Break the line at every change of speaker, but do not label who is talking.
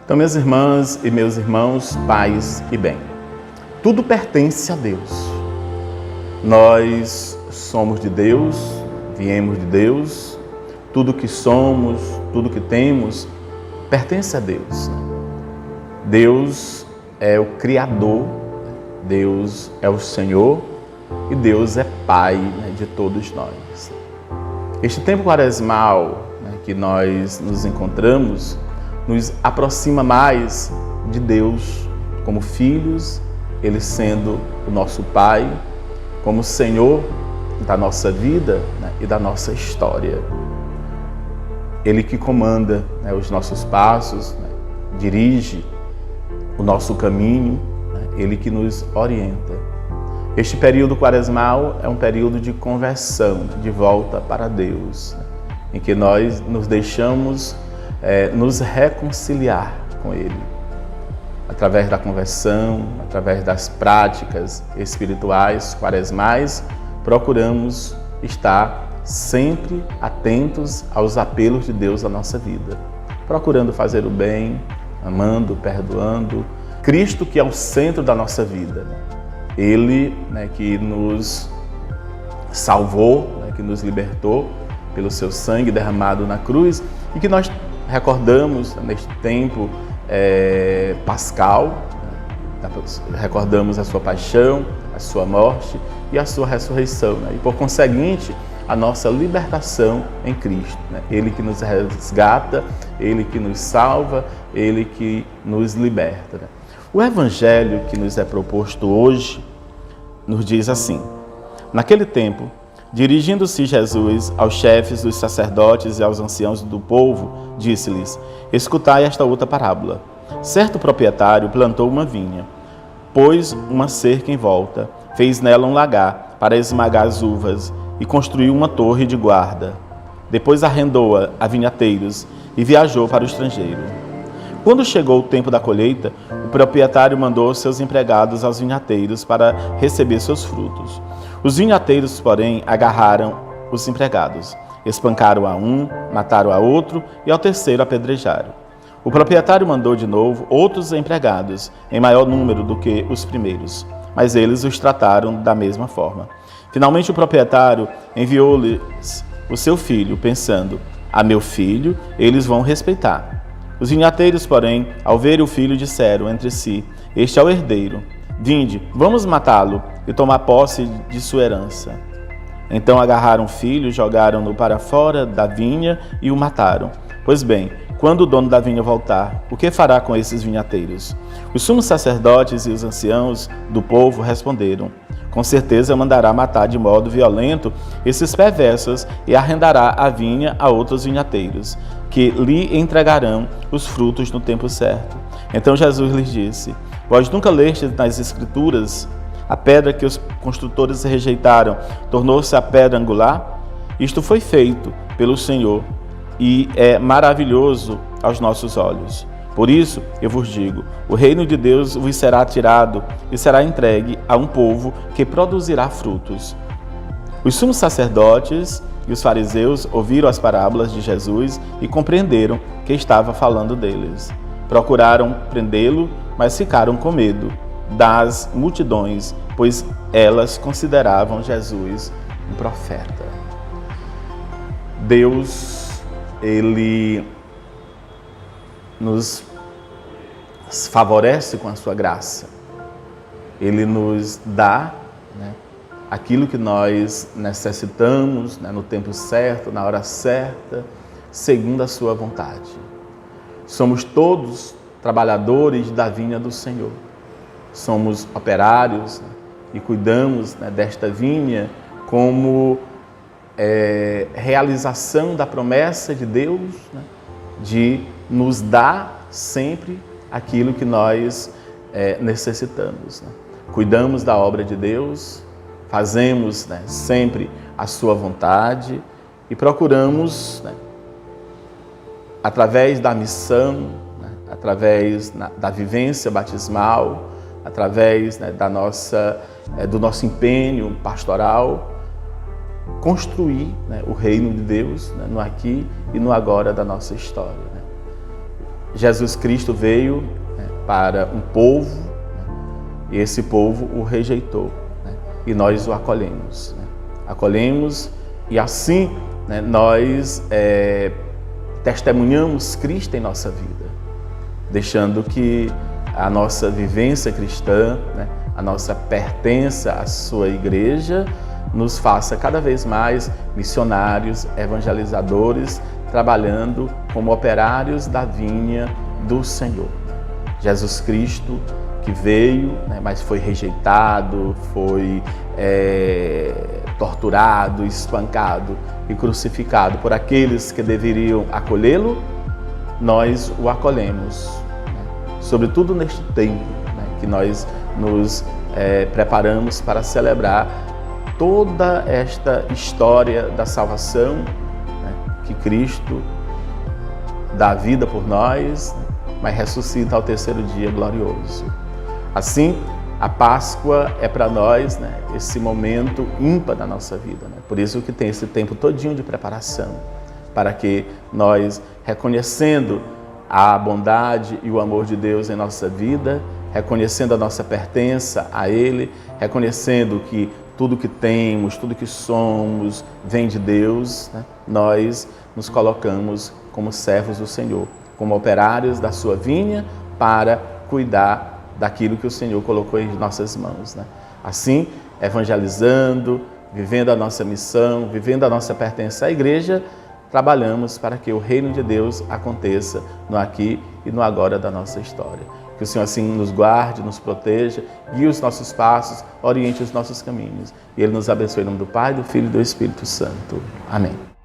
Então, minhas irmãs e meus irmãos, paz e bem, tudo pertence a Deus. Nós somos de Deus, viemos de Deus, tudo que somos, tudo que temos, pertence a Deus. Deus é o Criador, Deus é o Senhor e Deus é Pai de todos nós. Este tempo quaresmal que nós nos encontramos nos aproxima mais de Deus como filhos, Ele sendo o nosso Pai, como Senhor da nossa vida e da nossa história. Ele que comanda os nossos passos, dirige o nosso caminho, Ele que nos orienta. Este período quaresmal é um período de conversão, de volta para Deus, em que nós nos deixamos nos reconciliar com Ele. Através da conversão, através das práticas espirituais quaresmais, procuramos estar sempre atentos aos apelos de Deus na nossa vida, procurando fazer o bem, amando, perdoando. Cristo que é o centro da nossa vida, Ele que nos salvou, que nos libertou pelo seu sangue derramado na cruz e que nós recordamos neste tempo pascal, recordamos a sua paixão, a sua morte e a sua ressurreição, e por conseguinte a nossa libertação em Cristo. Ele que nos resgata, Ele que nos salva, Ele que nos liberta. O Evangelho que nos é proposto hoje nos diz assim: naquele tempo, dirigindo-se Jesus aos chefes dos sacerdotes e aos anciãos do povo, disse-lhes: escutai esta outra parábola. Certo proprietário plantou uma vinha, pôs uma cerca em volta, fez nela um lagar para esmagar as uvas e construiu uma torre de guarda. Depois arrendou-a a vinhateiros e viajou para o estrangeiro. Quando chegou o tempo da colheita, o proprietário mandou seus empregados aos vinhateiros para receber seus frutos. Os vinhateiros, porém, agarraram os empregados, espancaram a um, mataram a outro e ao terceiro apedrejaram. O proprietário mandou de novo outros empregados, em maior número do que os primeiros, mas eles os trataram da mesma forma. Finalmente o proprietário enviou-lhes o seu filho, pensando: a meu filho eles vão respeitar. Os vinhateiros, porém, ao verem o filho, disseram entre si: este é o herdeiro. Vinde, vamos matá-lo e tomar posse de sua herança. Então agarraram o filho, jogaram-no para fora da vinha e o mataram. Pois bem, quando o dono da vinha voltar, o que fará com esses vinhateiros? Os sumos sacerdotes e os anciãos do povo responderam: com certeza mandará matar de modo violento esses perversos e arrendará a vinha a outros vinhateiros, que lhe entregarão os frutos no tempo certo. Então Jesus lhes disse: vós nunca lestes nas Escrituras: a pedra que os construtores rejeitaram tornou-se a pedra angular? Isto foi feito pelo Senhor e é maravilhoso aos nossos olhos. Por isso, eu vos digo, o reino de Deus vos será tirado e será entregue a um povo que produzirá frutos. Os sumos sacerdotes e os fariseus ouviram as parábolas de Jesus e compreenderam que estava falando deles. Procuraram prendê-lo, mas ficaram com medo das multidões, pois elas consideravam Jesus um profeta. Deus, Ele nos favorece com a sua graça. Ele nos dá aquilo que nós necessitamos no tempo certo, na hora certa, segundo a sua vontade. Somos todos trabalhadores da vinha do Senhor. Somos operários e cuidamos desta vinha como realização da promessa de Deus de nos dar sempre aquilo que nós necessitamos. Cuidamos da obra de Deus, fazemos sempre a sua vontade e procuramos, através da missão, através da vivência batismal, através do nosso empenho pastoral, construir o reino de Deus no aqui e no agora da nossa história. Jesus Cristo veio, né, para um povo, né, e esse povo o rejeitou, né, e nós o acolhemos. Né? Acolhemos e assim, né, nós testemunhamos Cristo em nossa vida, deixando que a nossa vivência cristã, né, a nossa pertença à sua igreja, nos faça cada vez mais missionários, evangelizadores, trabalhando como operários da vinha do Senhor. Jesus Cristo que veio, né, mas foi rejeitado, foi torturado, espancado e crucificado por aqueles que deveriam acolhê-lo, nós o acolhemos, né, sobretudo neste tempo, né, que nós nos preparamos para celebrar toda esta história da salvação, né, que Cristo dá vida por nós, né, mas ressuscita ao terceiro dia glorioso. Assim, a Páscoa é para nós, né, esse momento ímpar da nossa vida. Né? Por isso que tem esse tempo todinho de preparação, para que nós, reconhecendo a bondade e o amor de Deus em nossa vida, reconhecendo a nossa pertença a Ele, reconhecendo que tudo que temos, tudo que somos vem de Deus, né? Nós nos colocamos como servos do Senhor, como operários da sua vinha para cuidar daquilo que o Senhor colocou em nossas mãos. Né? Assim, evangelizando, vivendo a nossa missão, vivendo a nossa pertença à igreja, trabalhamos para que o reino de Deus aconteça no aqui e no agora da nossa história. Que o Senhor assim nos guarde, nos proteja, guie os nossos passos, oriente os nossos caminhos. E Ele nos abençoe em nome do Pai, do Filho e do Espírito Santo. Amém.